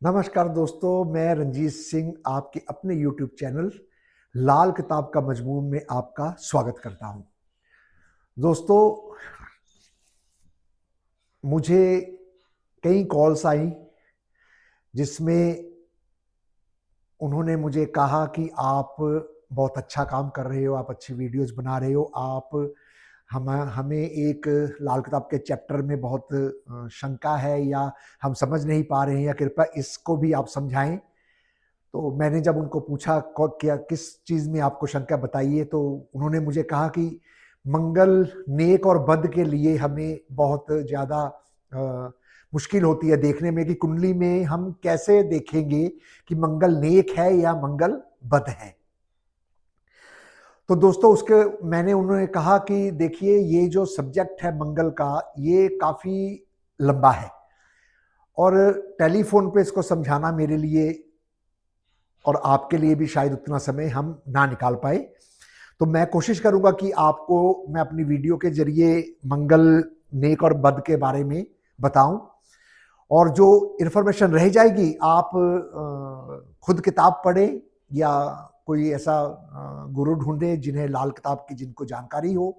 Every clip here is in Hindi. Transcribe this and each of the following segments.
नमस्कार दोस्तों, मैं रंजीत सिंह आपके अपने YouTube चैनल लाल किताब का मजमून में आपका स्वागत करता हूं। दोस्तों, मुझे कई कॉल्स आई जिसमें उन्होंने मुझे कहा कि आप बहुत अच्छा काम कर रहे हो, आप अच्छी वीडियोस बना रहे हो, आप हमें एक लाल किताब के चैप्टर में बहुत शंका है या हम समझ नहीं पा रहे हैं, या कृपया इसको भी आप समझाएं। तो मैंने जब उनको पूछा क्या किस चीज में आपको शंका बताइए, तो उन्होंने मुझे कहा कि मंगल नेक और बद के लिए हमें बहुत ज्यादा मुश्किल होती है देखने में कि कुंडली में हम कैसे देखेंगे कि मंगल नेक है या मंगल बद है। तो दोस्तों, उसके मैंने उन्होंने कहा कि देखिए, ये जो सब्जेक्ट है मंगल का, ये काफी लंबा है और टेलीफोन पे इसको समझाना मेरे लिए और आपके लिए भी शायद उतना समय हम ना निकाल पाए। तो मैं कोशिश करूंगा कि आपको मैं अपनी वीडियो के जरिए मंगल नेक और बद के बारे में बताऊं, और जो इन्फॉर्मेशन रह जाएगी आप खुद किताब पढ़ें या कोई ऐसा गुरु ढूंढे जिन्हें लाल किताब की जिनको जानकारी हो,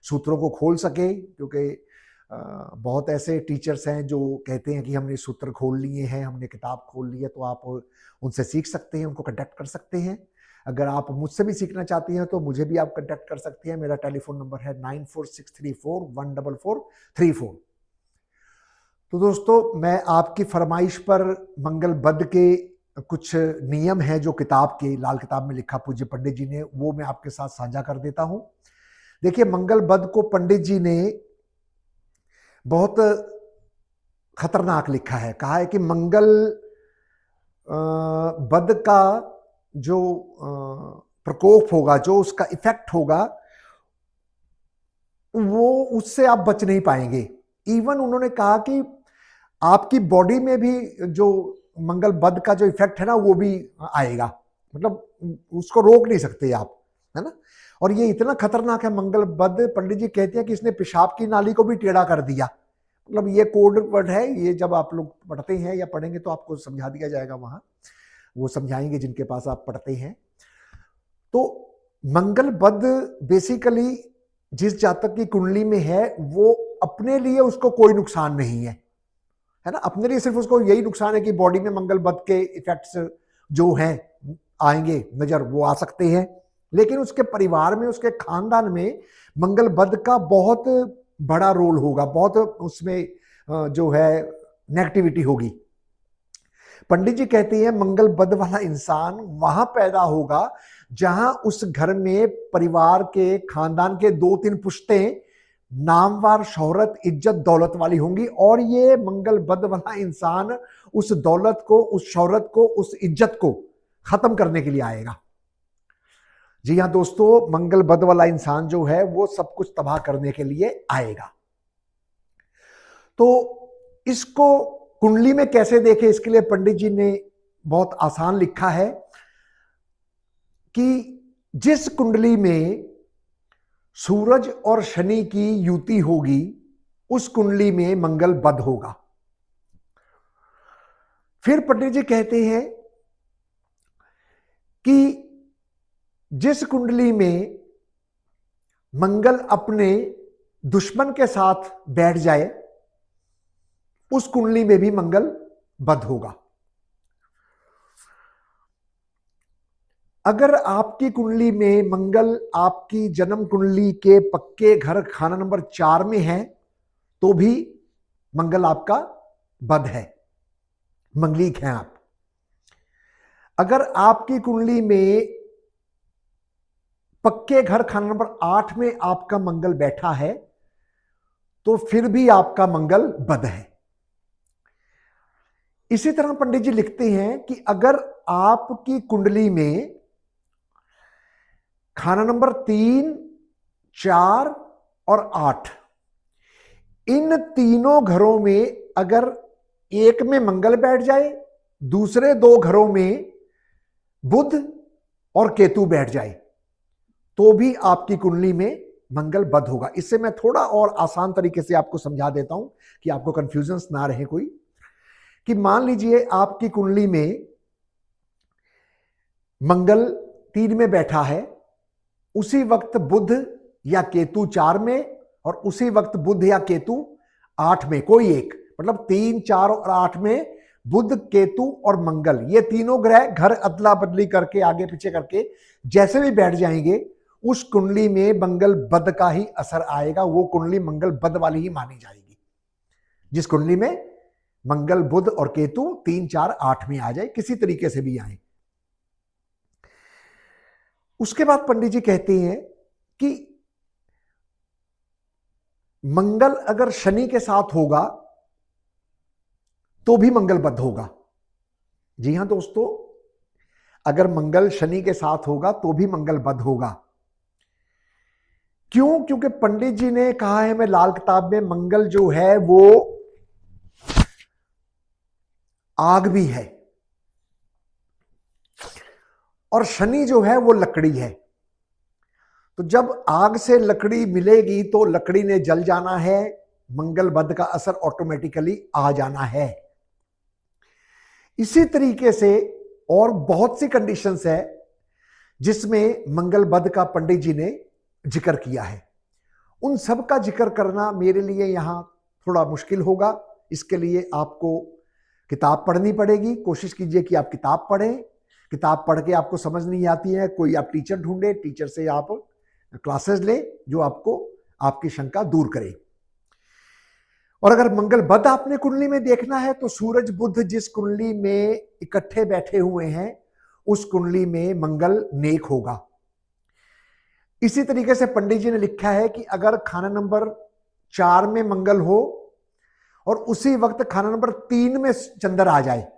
सूत्रों को खोल सके, क्योंकि बहुत ऐसे टीचर्स हैं जो कहते हैं कि हमने सूत्र खोल लिए हैं, हमने किताब खोल ली है। तो आप उनसे सीख सकते हैं, उनको कांटेक्ट कर सकते हैं। अगर आप मुझसे भी सीखना चाहती हैं तो मुझे भी आप कांटेक्ट कर सकती हैं। मेरा टेलीफोन नंबर है 9463414434। तो दोस्तों, मैं आपकी फरमाइश पर मंगल बद के कुछ नियम हैं जो किताब के लाल किताब में लिखा पूज्य पंडित जी ने, वो मैं आपके साथ साझा कर देता हूं। देखिए, मंगल बद को पंडित जी ने बहुत खतरनाक लिखा है। कहा है कि मंगल बद का जो प्रकोप होगा, जो उसका इफेक्ट होगा, वो उससे आप बच नहीं पाएंगे। इवन उन्होंने कहा कि आपकी बॉडी में भी जो मंगल बद का जो इफेक्ट है ना, वो भी आएगा। मतलब उसको रोक नहीं सकते आप, है ना। और ये इतना खतरनाक है मंगल बद, पंडित जी कहते हैं कि इसने पेशाब की नाली को भी टेढ़ा कर दिया। मतलब ये कोड वर्ड है, ये जब आप लोग पढ़ते हैं या पढ़ेंगे तो आपको समझा दिया जाएगा, वहां वो समझाएंगे जिनके पास आप पढ़ते हैं। तो मंगल बद बेसिकली जिस जातक की कुंडली में है, वो अपने लिए उसको कोई नुकसान नहीं है ना। अपने लिए सिर्फ उसको यही नुकसान है कि बॉडी में मंगल बद के इफेक्ट्स जो हैं आएंगे नजर, वो आ सकते हैं। लेकिन उसके परिवार में, उसके खानदान में मंगल बद का बहुत बड़ा रोल होगा, बहुत उसमें जो है नेगेटिविटी होगी। पंडित जी कहते हैं मंगल बद वाला इंसान वहां पैदा होगा जहां उस घर में परिवार के खानदान के 2-3 पुश्तें नामवार, शोहरत, इज्जत, दौलत वाली होंगी, और ये मंगल बद वाला इंसान उस दौलत को, उस शोहरत को, उस इज्जत को खत्म करने के लिए आएगा। जी हां दोस्तों, मंगल बद वाला इंसान जो है वो सब कुछ तबाह करने के लिए आएगा। तो इसको कुंडली में कैसे देखें, इसके लिए पंडित जी ने बहुत आसान लिखा है कि जिस कुंडली में सूरज और शनि की युति होगी, उस कुंडली में मंगल बद होगा। फिर पंडित जी कहते हैं कि जिस कुंडली में मंगल अपने दुश्मन के साथ बैठ जाए, उस कुंडली में भी मंगल बद होगा। अगर आपकी कुंडली में मंगल आपकी जन्म कुंडली के पक्के घर खाना नंबर 4 में है, तो भी मंगल आपका बद है, मंगलीक हैं आप। अगर आपकी कुंडली में पक्के घर खाना नंबर 8 में आपका मंगल बैठा है, तो फिर भी आपका मंगल बद है। इसी तरह पंडित जी लिखते हैं कि अगर आपकी कुंडली में खाना नंबर 3, 4 और 8, इन तीनों घरों में अगर एक में मंगल बैठ जाए, दूसरे 2 घरों में बुध और केतु बैठ जाए, तो भी आपकी कुंडली में मंगल बद होगा। इससे मैं थोड़ा और आसान तरीके से आपको समझा देता हूं कि आपको कंफ्यूजन ना रहे कोई। कि मान लीजिए आपकी कुंडली में मंगल 3 में बैठा है, उसी वक्त बुध या केतु 4 में, और उसी वक्त बुध या केतु 8 में, कोई एक, मतलब 3, 4 और 8 में बुध, केतु और मंगल, ये तीनों ग्रह घर अदला बदली करके आगे पीछे करके जैसे भी बैठ जाएंगे, उस कुंडली में मंगल बद का ही असर आएगा। वो कुंडली मंगल बद वाली ही मानी जाएगी। जिस कुंडली में मंगल, बुध और केतु 3, 4, 8 में आ जाए, किसी तरीके से भी आए। उसके बाद पंडित जी कहते हैं कि मंगल अगर शनि के साथ होगा तो भी मंगल बद होगा। जी हां दोस्तों, अगर मंगल शनि के साथ होगा तो भी मंगल बद होगा। क्यों? क्योंकि पंडित जी ने कहा है, मैं लाल किताब में, मंगल जो है वो आग भी है और शनि जो है वो लकड़ी है। तो जब आग से लकड़ी मिलेगी तो लकड़ी ने जल जाना है, मंगल बद का असर ऑटोमेटिकली आ जाना है। इसी तरीके से और बहुत सी कंडीशंस है जिसमें मंगल बद का पंडित जी ने जिक्र किया है। उन सब का जिक्र करना मेरे लिए यहां थोड़ा मुश्किल होगा। इसके लिए आपको किताब पढ़नी पड़ेगी। कोशिश कीजिए कि आप किताब पढ़ें। किताब पढ़ के आपको समझ नहीं आती है, कोई आप टीचर ढूंढे, टीचर से आप क्लासेस लें जो आपको आपकी शंका दूर करे। और अगर मंगल बद आपने कुंडली में देखना है तो सूरज बुध जिस कुंडली में इकट्ठे बैठे हुए हैं उस कुंडली में मंगल नेक होगा। इसी तरीके से पंडित जी ने लिखा है कि अगर खाना नंबर 4 में मंगल हो और उसी वक्त खाना नंबर 3 में चंद्र आ जाए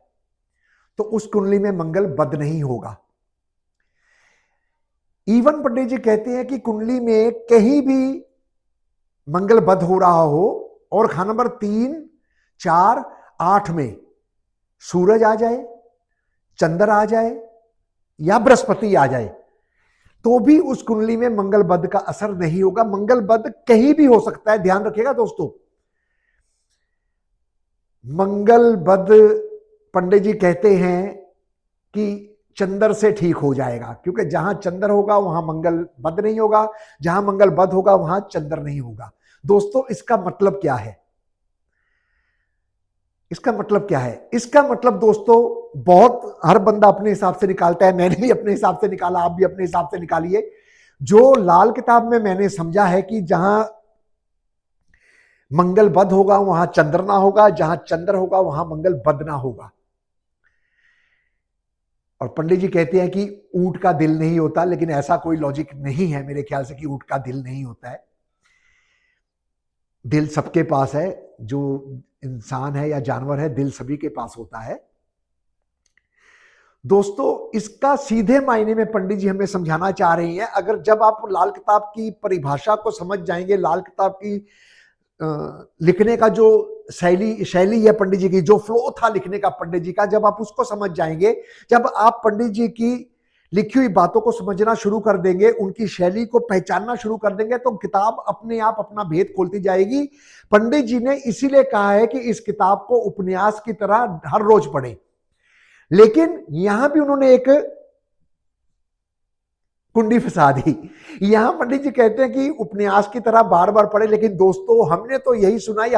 तो उस कुंडली में मंगल बद नहीं होगा। इवन पंडित जी कहते हैं कि कुंडली में कहीं भी मंगल बद हो रहा हो और खाना नंबर 3, 4, 8 में सूरज आ जाए, चंद्र आ जाए या बृहस्पति आ जाए तो भी उस कुंडली में मंगल बद का असर नहीं होगा। मंगल बद कहीं भी हो सकता है, ध्यान रखिएगा दोस्तों। मंगल बद पंडित जी कहते हैं कि चंद्र से ठीक हो जाएगा, क्योंकि जहां चंद्र होगा वहां मंगल बद नहीं होगा, जहां मंगल बद होगा वहां चंद्र नहीं होगा। दोस्तों इसका मतलब क्या है? इसका मतलब क्या है? इसका मतलब दोस्तों बहुत हर बंदा अपने हिसाब से निकालता है। मैंने भी अपने हिसाब से निकाला, आप भी अपने हिसाब से निकालिए। जो लाल किताब में मैंने समझा है कि जहां मंगल बद होगा वहां चंद्र ना होगा, जहां चंद्र होगा वहां मंगल बद ना होगा। और पंडित जी कहते हैं कि ऊंट का दिल नहीं होता, लेकिन ऐसा कोई लॉजिक नहीं है मेरे ख्याल से कि ऊंट का दिल नहीं होता है। दिल सबके पास है, जो इंसान है या जानवर है, दिल सभी के पास होता है। दोस्तों इसका सीधे मायने में पंडित जी हमें समझाना चाह रही हैं। अगर जब आप लाल किताब की परिभाषा को समझ जाएंगे, लाल किताब की लिखने का जो शैली है पंडित जी की, जो फ्लो था लिखने का पंडित जी का, जब आप उसको समझ जाएंगे, जब आप पंडित जी की लिखी हुई बातों को समझना शुरू कर देंगे, उनकी शैली को पहचानना शुरू कर देंगे, तो किताब अपने आप अपना भेद खोलती जाएगी। पंडित जी ने इसीलिए कहा है कि इस किताब को उपन्यास की तरह हर रोज पढ़ें। लेकिन यहां भी उन्होंने एक कुंडी फंसा दी। यहां पंडित जी कहते हैं कि उपन्यास की तरह बार बार पढ़े, लेकिन दोस्तों हमने तो यही सुना है,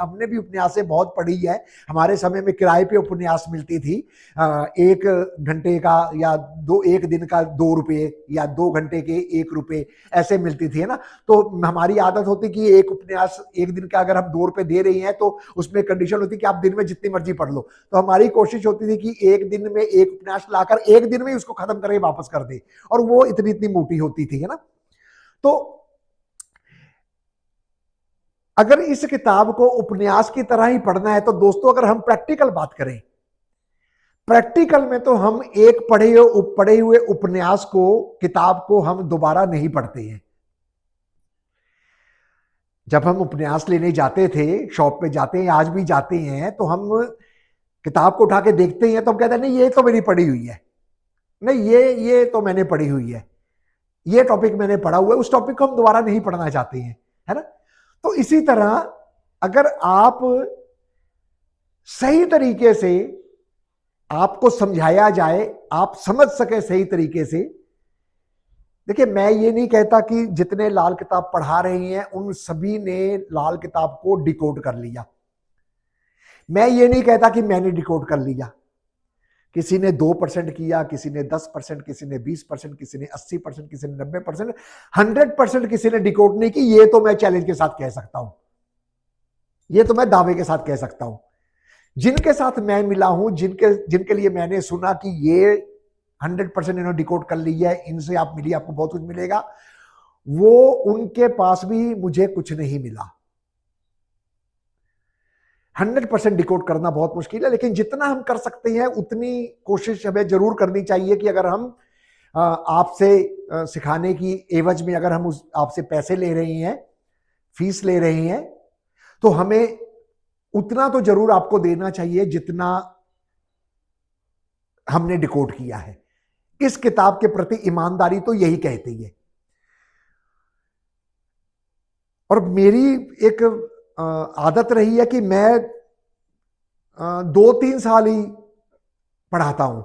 हमने भी उपन्यासें बहुत पढ़ी है। हमारे समय में किराए पे उपन्यास मिलती थी, 1 घंटे का या 1 दिन का 2 रुपये या 2 घंटे के 1 रुपये ऐसे मिलती थी, है ना। तो हमारी आदत होती कि एक उपन्यास 1 दिन का अगर हम 2 रुपये दे रही हैं तो उसमें कंडीशन होती कि आप दिन में जितनी मर्जी पढ़ लो। तो हमारी कोशिश होती थी कि 1 दिन में एक उपन्यास लाकर 1 दिन में उसको खत्म करके वापस कर दे, और वो इतनी मोटी होती थी, है ना। तो अगर इस किताब को उपन्यास की तरह ही पढ़ना है तो दोस्तों अगर हम प्रैक्टिकल बात करें, प्रैक्टिकल में तो हम एक पढ़े हुए उपन्यास को, किताब को हम दोबारा नहीं पढ़ते हैं। जब हम उपन्यास लेने जाते थे, शॉप पे जाते हैं, आज भी जाते हैं, तो हम किताब को उठा के देखते हैं तो हम कहते हैं नहीं ये तो मेरी पढ़ी हुई है, नहीं ये तो मैंने पढ़ी हुई है, ये टॉपिक मैंने पढ़ा हुआ है, उस टॉपिक को हम दोबारा नहीं पढ़ना चाहते हैं, है ना। तो इसी तरह अगर आप सही तरीके से आपको समझाया जाए, आप समझ सके सही तरीके से। देखिए, मैं ये नहीं कहता कि जितने लाल किताब पढ़ा रहे हैं उन सभी ने लाल किताब को डिकोड कर लिया। मैं ये नहीं कहता कि मैंने डिकोड कर लिया। किसी ने 2% किया, किसी ने 10%, किसी ने 20%, किसी ने 80%, किसी ने 90%, 100% किसी ने डिकोड नहीं की। ये तो मैं चैलेंज के साथ कह सकता हूं, ये तो मैं दावे के साथ कह सकता हूं। जिनके साथ मैं मिला हूं, जिनके लिए मैंने सुना कि ये 100% इन्होंने डिकोड कर लिया है, इनसे आप मिलिए आपको बहुत कुछ मिलेगा, वो उनके पास भी मुझे कुछ नहीं मिला। 100% डिकोड करना बहुत मुश्किल है, लेकिन जितना हम कर सकते हैं उतनी कोशिश हमें जरूर करनी चाहिए कि अगर हम आपसे सिखाने की एवज में अगर हम आपसे पैसे ले रहे हैं, फीस ले रहे हैं, तो हमें उतना तो जरूर आपको देना चाहिए जितना हमने डिकोड किया है। इस किताब के प्रति ईमानदारी तो यही कहती है। और मेरी एक आदत रही है कि मैं 2-3 साल ही पढ़ाता हूं।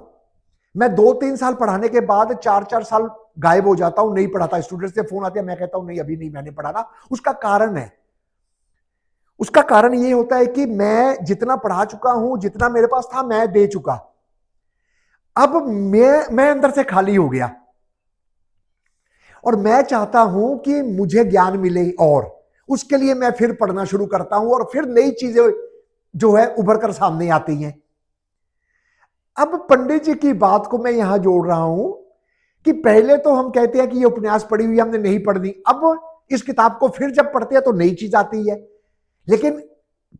मैं 2-3 साल पढ़ाने के बाद 4-4 साल गायब हो जाता हूं, नहीं पढ़ाता। स्टूडेंट से फोन आते हैं, मैं कहता हूं नहीं अभी नहीं, मैंने पढ़ाना। उसका कारण है, उसका कारण यह होता है कि मैं जितना पढ़ा चुका हूं, जितना मेरे पास था मैं दे चुका। अब मैं अंदर से खाली हो गया और मैं चाहता हूं कि मुझे ज्ञान मिले, और उसके लिए मैं फिर पढ़ना शुरू करता हूं और फिर नई चीजें जो है उभर कर सामने आती हैं। अब पंडित जी की बात को मैं यहां जोड़ रहा हूं कि पहले तो हम कहते हैं कि ये उपन्यास पढ़ी हुई हमने नहीं पढ़नी, अब इस किताब को फिर जब पढ़ते हैं तो नई चीज आती है। लेकिन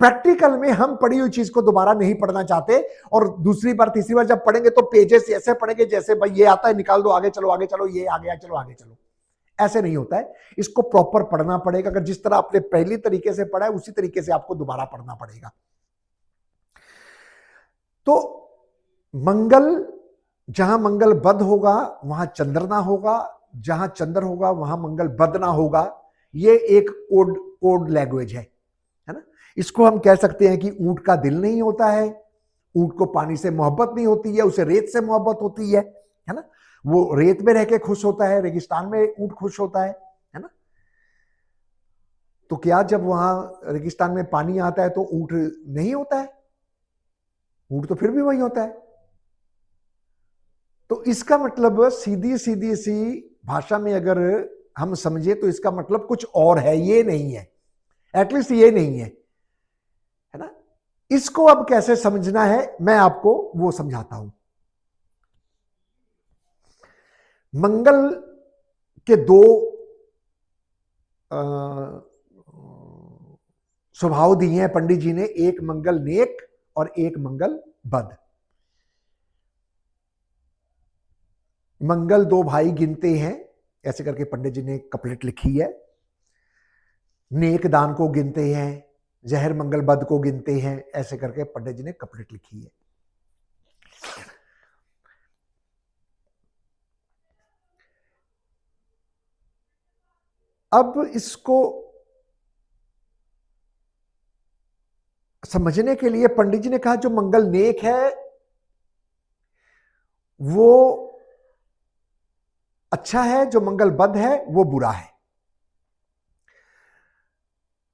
प्रैक्टिकल में हम पढ़ी हुई चीज को दोबारा नहीं पढ़ना चाहते, और दूसरी बार तीसरी बार जब पढ़ेंगे तो पेजेस ऐसे पढ़ेंगे जैसे भाई ये आता है निकाल दो, आगे चलो आगे चलो, ये आ गया चलो आगे चलो। ऐसे नहीं होता है, इसको प्रॉपर पढ़ना पड़ेगा। अगर जिस तरह आपने पहली तरीके से पढ़ा है उसी तरीके से आपको दोबारा पढ़ना पड़ेगा। तो मंगल, जहां मंगल बद होगा वहां चंद्र ना होगा, जहां चंद्र होगा वहां मंगल बद ना होगा। ये एक कोड लैंग्वेज है ना। इसको हम कह सकते हैं कि ऊंट का दिल नहीं होता है, ऊंट को पानी से मोहब्बत नहीं होती है, उसे रेत से मोहब्बत होती है ना। वो रेत में रह के खुश होता है, रेगिस्तान में ऊंट खुश होता है ना। तो क्या जब वहां रेगिस्तान में पानी आता है तो ऊंट नहीं होता है? ऊंट तो फिर भी वही होता है। तो इसका मतलब सीधी सीधी सी भाषा में अगर हम समझे तो इसका मतलब कुछ और है, ये नहीं है, एटलीस्ट ये नहीं है ना। इसको अब कैसे समझना है मैं आपको वो समझाता हूं। मंगल के दो स्वभाव दिए हैं पंडित जी ने, एक मंगल नेक और एक मंगल बद। मंगल दो भाई गिनते हैं, ऐसे करके पंडित जी ने कपलेट लिखी है। नेक दान को गिनते हैं, जहर मंगल बद को गिनते हैं, ऐसे करके पंडित जी ने कपलेट लिखी है। अब इसको समझने के लिए पंडित जी ने कहा जो मंगल नेक है वो अच्छा है, जो मंगल बद है वो बुरा है।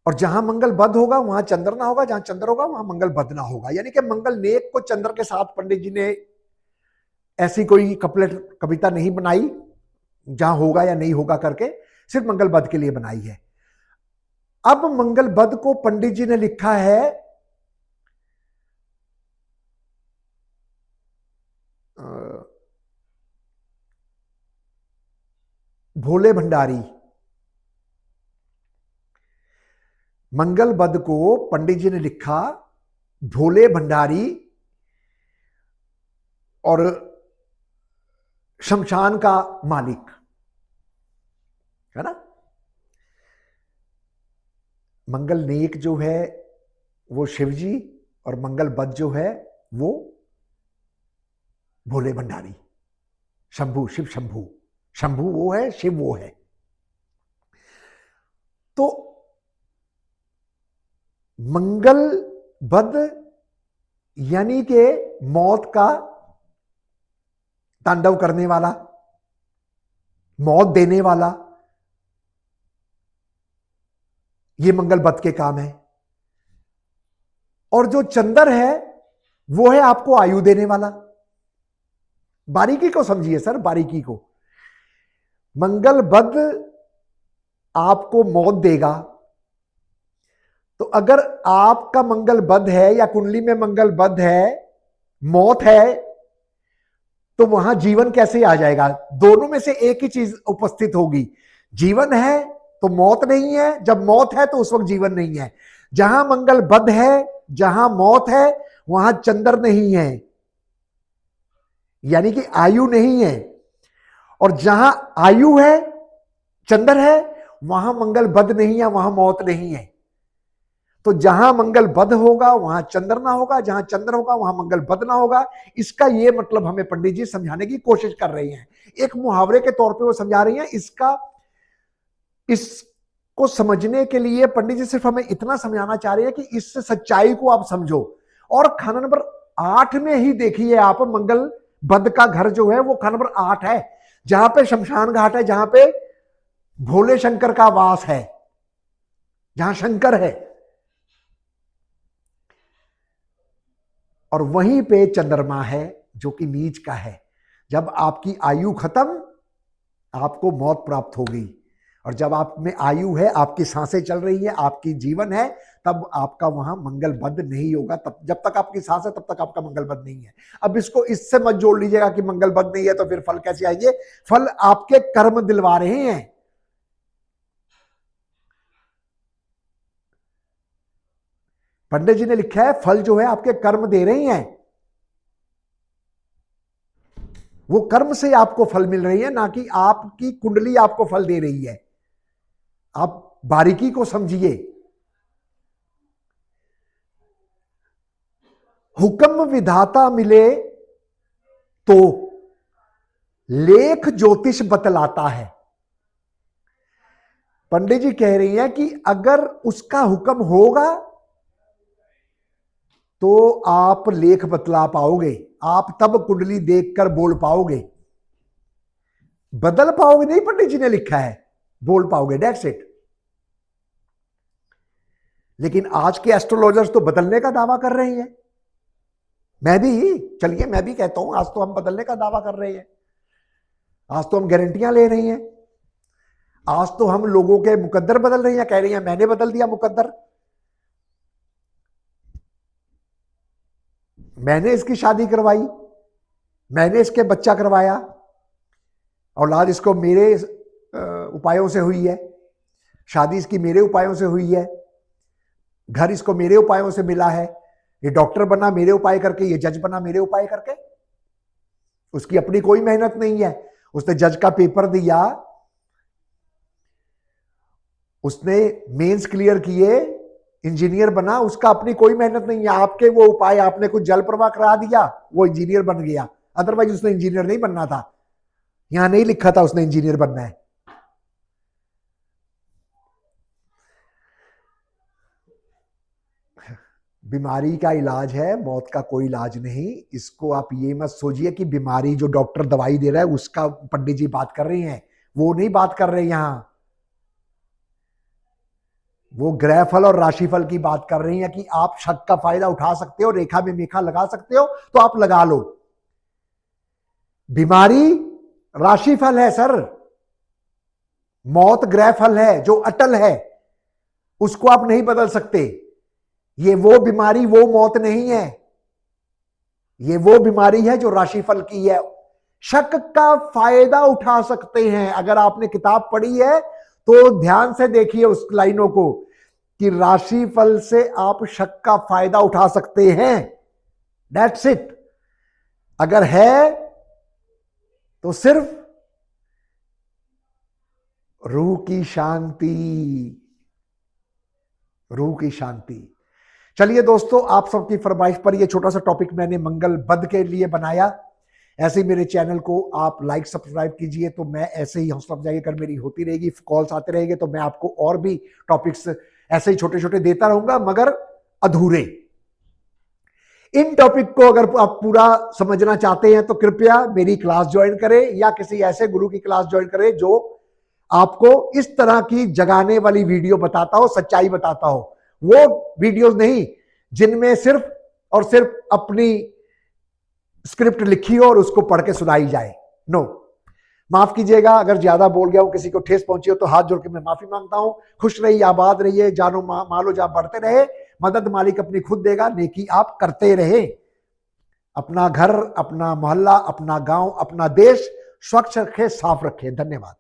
और जहां मंगल बद होगा वहां चंद्र ना होगा, जहां चंद्र होगा वहां मंगल बद ना होगा। यानी कि मंगल नेक को चंद्र के साथ पंडित जी ने ऐसी कोई कपलेट कविता नहीं बनाई जहां होगा या नहीं होगा करके, सिर्फ मंगल बद के लिए बनाई है। अब मंगल बद को पंडित जी ने लिखा है भोले भंडारी। मंगल बद को पंडित जी ने लिखा भोले भंडारी और शमशान का मालिक, है ना। मंगल नेक जो है वो शिव जी, और मंगल बद जो है वो भोले भंडारी, शंभू, शिव शंभू। शंभू वो है, शिव वो है। तो मंगल बद यानी कि मौत का तांडव करने वाला, मौत देने वाला, ये मंगल बद के काम है। और जो चंद्र है वो है आपको आयु देने वाला। बारीकी को समझिए सर, बारीकी को। मंगल बद आपको मौत देगा, तो अगर आपका मंगल बद है या कुंडली में मंगल बद है, मौत है, तो वहां जीवन कैसे आ जाएगा? दोनों में से एक ही चीज उपस्थित होगी। जीवन है तो मौत नहीं है, जब मौत है तो उस वक्त जीवन नहीं है। जहां मंगल बद है, जहां मौत है, वहां चंद्र नहीं है, यानी कि आयु नहीं है। और जहां आयु है, चंद्र है, वहां मंगल बद नहीं है, वहां मौत नहीं है। तो जहां मंगल बद होगा वहां चंद्र ना होगा, जहां चंद्र होगा वहां मंगल बद ना होगा। इसका ये मतलब हमें पंडित जी समझाने की कोशिश कर रही हैं। एक मुहावरे के तौर पे वो समझा रही हैं। इसको समझने के लिए पंडित जी सिर्फ हमें इतना समझाना चाह रहे हैं कि इस सच्चाई को आप समझो। और खाना नंबर 8 में ही देखिए आप, मंगल बद का घर जो है वो खाना नंबर 8 है, जहां पे शमशान घाट है, जहां पे भोले शंकर का वास है, जहां शंकर है। और वहीं पे चंद्रमा है जो कि नीच का है। जब आपकी आयु खत्म, आपको मौत प्राप्त होगी। और जब आप में आयु है, आपकी सांसें चल रही है, आपकी जीवन है, तब आपका वहां मंगल बद नहीं होगा। तब जब तक आपकी सांस है तब तक आपका मंगल बद नहीं है। अब इसको इससे मत जोड़ लीजिएगा कि मंगल बद नहीं है तो फिर फल कैसे आएंगे। फल आपके कर्म दिलवा रहे हैं। पंडित जी ने लिखा है फल जो है आपके कर्म दे रही हैं, वो कर्म से आपको फल मिल रही है, ना कि आपकी कुंडली आपको फल दे रही है। आप बारीकी को समझिए। हुक्म विधाता मिले तो लेख ज्योतिष बतलाता है। पंडित जी कह रही हैं कि अगर उसका हुक्म होगा तो आप लेख बतला पाओगे, आप तब कुंडली देखकर बोल पाओगे। बदल पाओगे नहीं, पंडित जी ने लिखा है, बोल पाओगे, दैट्स इट। लेकिन आज के एस्ट्रोलॉजर्स तो बदलने का दावा कर रहे हैं। मैं भी, चलिए मैं भी कहता हूं, आज तो हम बदलने का दावा कर रहे हैं, आज तो हम गारंटियां ले रही हैं, आज तो हम लोगों के मुकद्दर बदल रही हैं, कह रही हैं मैंने बदल दिया मुकद्दर, मैंने इसकी शादी करवाई, मैंने इसके बच्चा करवाया, औलाद इसको मेरे उपायों से हुई है, शादी इसकी मेरे उपायों से हुई है, घर इसको मेरे उपायों से मिला है, ये डॉक्टर बना मेरे उपाय करके, ये जज बना मेरे उपाय करके। उसकी अपनी कोई मेहनत नहीं है। उसने जज का पेपर दिया, उसने मेंस क्लियर किए, इंजीनियर बना, उसका अपनी कोई मेहनत नहीं है। आपके वो उपाय, आपने कुछ जल प्रवाह करा दिया, वो इंजीनियर बन गया, अदरवाइज उसने इंजीनियर नहीं बनना था, यहां नहीं लिखा था उसने इंजीनियर बनना है। बीमारी का इलाज है, मौत का कोई इलाज नहीं। इसको आप ये मत सोचिए कि बीमारी जो डॉक्टर दवाई दे रहा है उसका पंडित जी बात कर रहे हैं, वो नहीं बात कर रहे यहां। वो ग्रह फल और राशिफल की बात कर रही हैं कि आप शक का फायदा उठा सकते हो, रेखा में मेखा लगा सकते हो तो आप लगा लो। बीमारी राशिफल है सर, मौत ग्रह फल है जो अटल है, उसको आप नहीं बदल सकते। ये वो बीमारी, वो मौत नहीं है, ये वो बीमारी है जो राशिफल की है। शक का फायदा उठा सकते हैं। अगर आपने किताब पढ़ी है तो ध्यान से देखिए उस लाइनों को कि राशिफल से आप शक का फायदा उठा सकते हैं, दैट्स इट। अगर है तो सिर्फ रूह की शांति, रूह की शांति। चलिए दोस्तों, आप सबकी फरमाइश पर यह छोटा सा टॉपिक मैंने मंगल बद के लिए बनाया। ऐसे ही मेरे चैनल को आप लाइक सब्सक्राइब कीजिए, तो मैं ऐसे ही हौसला अफजाई कर मेरी होती रहेगी, कॉल्स आते रहेंगे, तो मैं आपको और भी टॉपिक्स ऐसे ही छोटे छोटे देता रहूंगा, मगर अधूरे। इन टॉपिक को अगर आप पूरा समझना चाहते हैं तो कृपया मेरी क्लास ज्वाइन करें या किसी ऐसे गुरु की क्लास ज्वाइन करें जो आपको इस तरह की जगाने वाली वीडियो बताता हो, सच्चाई बताता हो। वो वीडियोस नहीं जिनमें सिर्फ और सिर्फ अपनी स्क्रिप्ट लिखी हो और उसको पढ़ के सुनाई जाए। नो, माफ कीजिएगा अगर ज्यादा बोल गया हूं, किसी को ठेस पहुंची हो तो हाथ जोड़ के मैं माफी मांगता हूं। खुश रहिए, आबाद रहिए, जानो मालो जा बढ़ते रहे, मदद मालिक अपनी खुद देगा, नेकी आप करते रहे। अपना घर, अपना मोहल्ला, अपना गांव, अपना देश स्वच्छ रखे, साफ रखे। धन्यवाद।